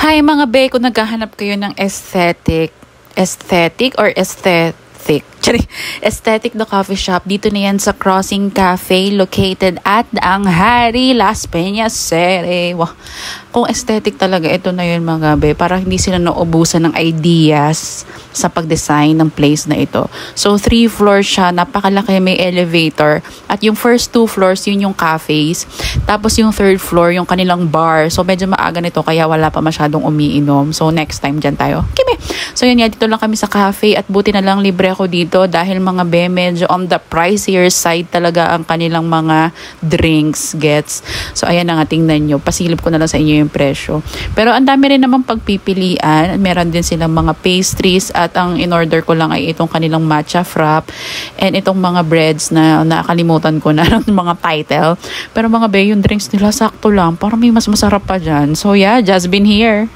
Hi mga be, kung naghahanap kayo ng aesthetic or aesthetic na coffee shop, dito na yan sa Crossing Cafe located at Anghari, Las Peñas City. Wow. Kung aesthetic talaga, ito na yun mga be, para hindi sila naubusan ng ideas sa pag-design ng place na ito. So 3 floors siya, napakalaki, may elevator, at yung first 2 floors yun yung cafes, tapos yung 3rd floor yung kanilang bar. So medyo maaga nito kaya wala pa masyadong umiinom. So next time dyan tayo. Kimi! So yun nga, dito lang kami sa cafe at buti na lang libre ako dito dahil mga be, medyo on the pricier side talaga ang kanilang mga drinks gets. So ayan na nga, tingnan nyo. Pasilip ko na lang sa inyo yung presyo. Pero ang dami rin naman pagpipilian. Meron din silang mga pastries at ang in-order ko lang ay itong kanilang matcha frap and itong mga breads na nakalimutan ko na ng mga title. Pero mga be, yung drinks nila sakto lang. Parang may mas masarap pa dyan. So yeah, just been here.